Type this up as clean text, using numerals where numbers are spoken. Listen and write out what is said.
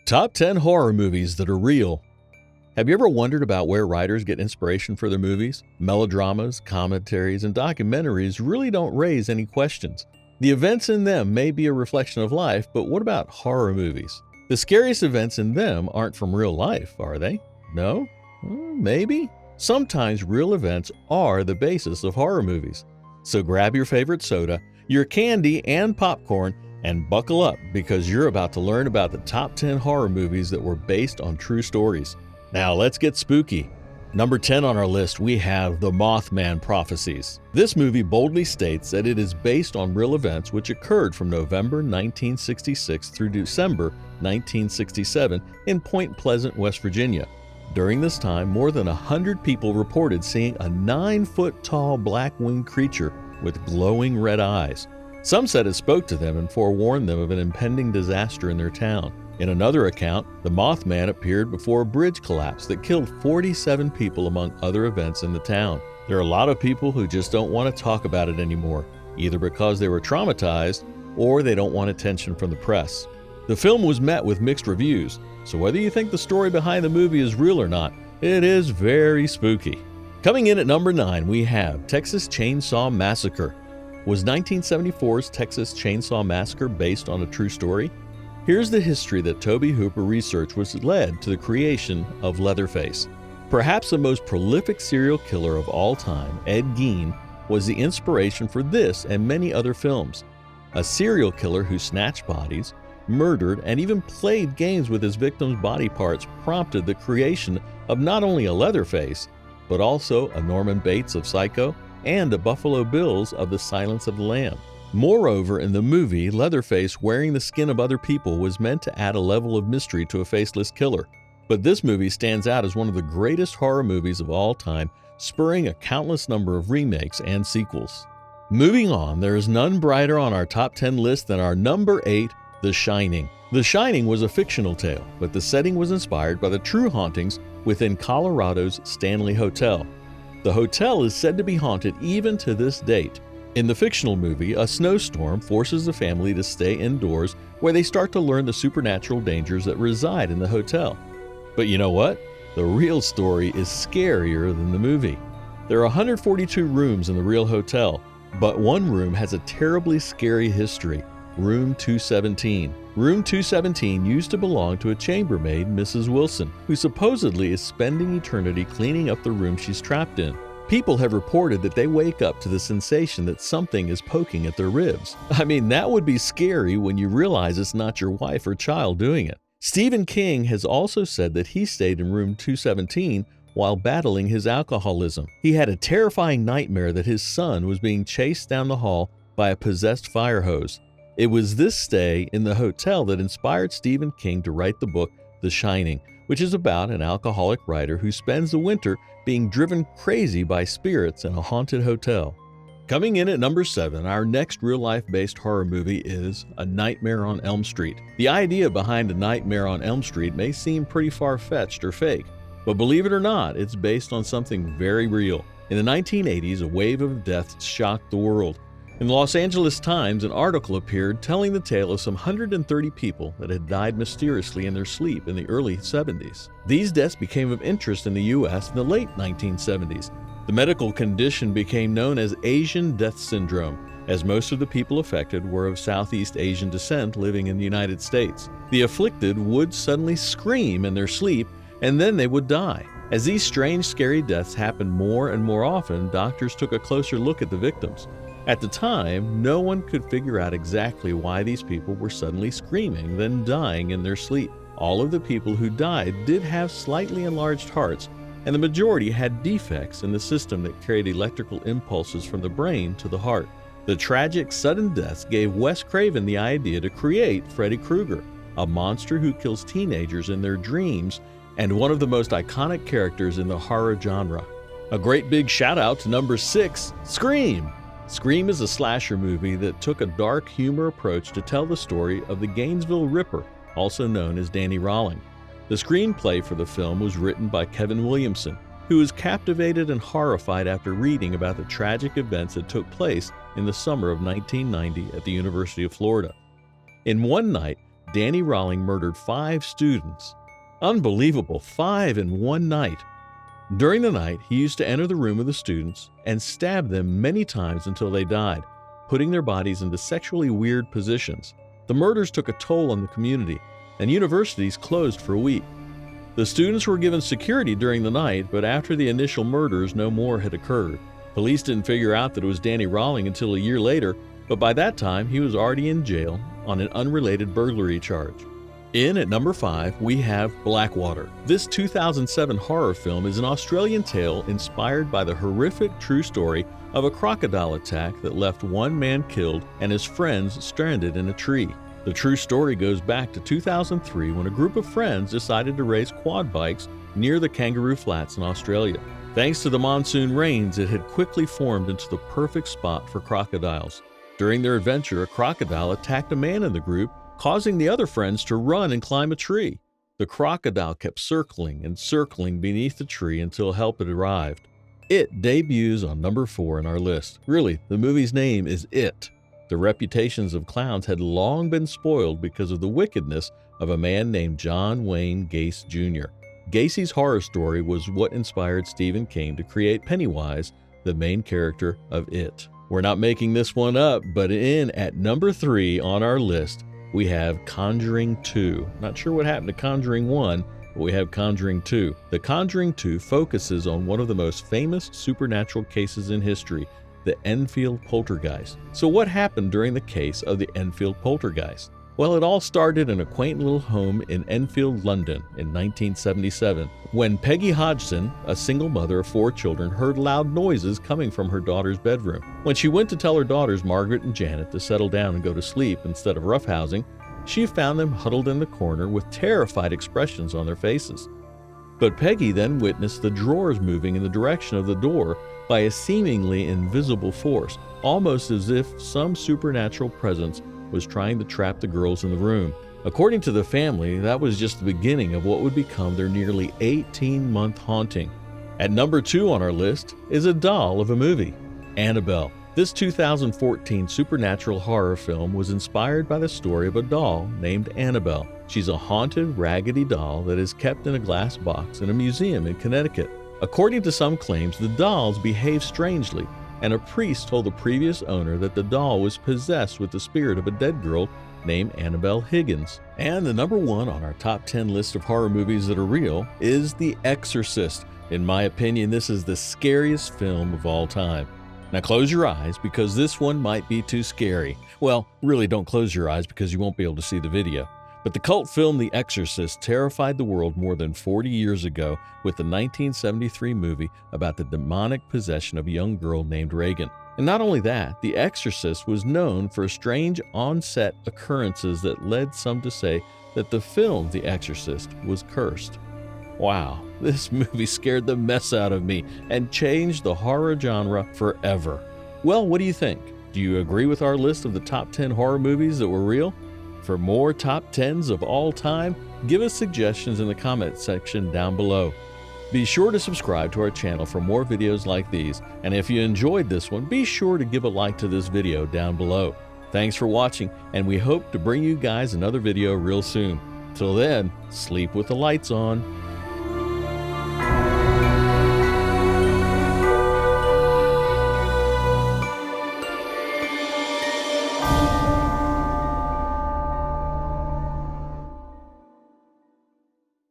Top 10 horror movies that are real. Have you ever wondered about where writers get inspiration for their movies? Melodramas, commentaries, and documentaries really don't raise any questions. The events in them may be a reflection of life, but what about horror movies? The scariest events in them aren't from real life, are they? No? Maybe? Sometimes real events are the basis of horror movies. So grab your favorite soda, your candy, and popcorn, and buckle up because you're about to learn about the top 10 horror movies that were based on true stories. Now let's get spooky. Number 10 on our list, we have The Mothman Prophecies. This movie boldly states that it is based on real events which occurred from November 1966 through December 1967 in Point Pleasant, West Virginia. During this time, more than 100 people reported seeing a 9-foot-tall black-winged creature with glowing red eyes. Some said it spoke to them and forewarned them of an impending disaster in their town. In another account, the Mothman appeared before a bridge collapse that killed 47 people among other events in the town. There are a lot of people who just don't want to talk about it anymore, either because they were traumatized or they don't want attention from the press. The film was met with mixed reviews, so whether you think the story behind the movie is real or not, it is very spooky. Coming in at number 9, we have Texas Chainsaw Massacre. Was 1974's Texas Chainsaw Massacre based on a true story? Here's the history that Tobe Hooper researched which led to the creation of Leatherface. Perhaps the most prolific serial killer of all time, Ed Gein, was the inspiration for this and many other films. A serial killer who snatched bodies, murdered, and even played games with his victims' body parts prompted the creation of not only a Leatherface, but also a Norman Bates of Psycho and a Buffalo Bills of The Silence of the Lamb. Moreover, in the movie, Leatherface wearing the skin of other people was meant to add a level of mystery to a faceless killer. But this movie stands out as one of the greatest horror movies of all time, spurring a countless number of remakes and sequels. Moving on, there is none brighter on our top 10 list than our number 8, The Shining. The Shining was a fictional tale, but the setting was inspired by the true hauntings within Colorado's Stanley Hotel. The hotel is said to be haunted even to this date. In the fictional movie, a snowstorm forces the family to stay indoors where they start to learn the supernatural dangers that reside in the hotel. But you know what? The real story is scarier than the movie. There are 142 rooms in the real hotel, but one room has a terribly scary history, Room 217. Room 217 used to belong to a chambermaid, Mrs. Wilson, who supposedly is spending eternity cleaning up the room she's trapped in. People have reported that they wake up to the sensation that something is poking at their ribs. I mean, that would be scary when you realize it's not your wife or child doing it. Stephen King has also said that he stayed in room 217 while battling his alcoholism. He had a terrifying nightmare that his son was being chased down the hall by a possessed fire hose. It was this stay in the hotel that inspired Stephen King to write the book The Shining, which is about an alcoholic writer who spends the winter being driven crazy by spirits in a haunted hotel. Coming in at number 7, our next real-life-based horror movie is A Nightmare on Elm Street. The idea behind A Nightmare on Elm Street may seem pretty far-fetched or fake, but believe it or not, it's based on something very real. In the 1980s, a wave of deaths shocked the world. In the Los Angeles Times, an article appeared telling the tale of some 130 people that had died mysteriously in their sleep in the early 70s. These deaths became of interest in the U.S. in the late 1970s. The medical condition became known as Asian Death Syndrome, as most of the people affected were of Southeast Asian descent living in the United States. The afflicted would suddenly scream in their sleep, and then they would die. As these strange, scary deaths happened more and more often, doctors took a closer look at the victims. At the time, no one could figure out exactly why these people were suddenly screaming, then dying in their sleep. All of the people who died did have slightly enlarged hearts, and the majority had defects in the system that carried electrical impulses from the brain to the heart. The tragic, sudden deaths gave Wes Craven the idea to create Freddy Krueger, a monster who kills teenagers in their dreams and one of the most iconic characters in the horror genre. A great big shout out to number 6, Scream! Scream is a slasher movie that took a dark humor approach to tell the story of the Gainesville Ripper, also known as Danny Rawling. The screenplay for the film was written by Kevin Williamson, who was captivated and horrified after reading about the tragic events that took place in the summer of 1990 at the University of Florida. In one night, Danny Rawling murdered 5 students. Unbelievable, 5 in one night. During the night, he used to enter the room of the students and stab them many times until they died, putting their bodies into sexually weird positions. The murders took a toll on the community, and universities closed for a week. The students were given security during the night, but after the initial murders, no more had occurred. Police didn't figure out that it was Danny Rawling until a year later, but by that time, he was already in jail on an unrelated burglary charge. In at number 5, we have Blackwater. This 2007 horror film is an Australian tale inspired by the horrific true story of a crocodile attack that left one man killed and his friends stranded in a tree. The true story goes back to 2003 when a group of friends decided to race quad bikes near the Kangaroo Flats in Australia. Thanks to the monsoon rains, it had quickly formed into the perfect spot for crocodiles. During their adventure, a crocodile attacked a man in the group, causing the other friends to run and climb a tree. The crocodile kept circling and circling beneath the tree until help had arrived. It debuts on number 4 on our list. Really, the movie's name is It. The reputations of clowns had long been spoiled because of the wickedness of a man named John Wayne Gacy Jr. Gacy's horror story was what inspired Stephen King to create Pennywise, the main character of It. We're not making this one up, but in at number 3 on our list, we have Conjuring 2. Not sure what happened to Conjuring 1, but we have Conjuring 2. The Conjuring 2 focuses on one of the most famous supernatural cases in history, the Enfield poltergeist. So what happened during the case of the Enfield poltergeist? Well, it all started in a quaint little home in Enfield, London in 1977, when Peggy Hodgson, a single mother of 4 children, heard loud noises coming from her daughter's bedroom. When she went to tell her daughters, Margaret and Janet, to settle down and go to sleep instead of roughhousing, she found them huddled in the corner with terrified expressions on their faces. But Peggy then witnessed the drawers moving in the direction of the door by a seemingly invisible force, almost as if some supernatural presence was trying to trap the girls in the room. According to the family, that was just the beginning of what would become their nearly 18-month haunting. At number 2 on our list is a doll of a movie, Annabelle. This 2014 supernatural horror film was inspired by the story of a doll named Annabelle. She's a haunted, raggedy doll that is kept in a glass box in a museum in Connecticut. According to some claims, the dolls behave strangely, and a priest told the previous owner that the doll was possessed with the spirit of a dead girl named Annabelle Higgins. And the number 1 on our top 10 list of horror movies that are real is The Exorcist. In my opinion, this is the scariest film of all time. Now close your eyes because this one might be too scary. Well, really don't close your eyes because you won't be able to see the video. But the cult film The Exorcist terrified the world more than 40 years ago with the 1973 movie about the demonic possession of a young girl named Regan. And not only that, The Exorcist was known for strange on-set occurrences that led some to say that the film The Exorcist was cursed. Wow, this movie scared the mess out of me and changed the horror genre forever. Well, what do you think? Do you agree with our list of the top 10 horror movies that were real? For more top 10s of all time, give us suggestions in the comment section down below. Be sure to subscribe to our channel for more videos like these, and if you enjoyed this one, be sure to give a like to this video down below. Thanks for watching, and we hope to bring you guys another video real soon. Till then, sleep with the lights on.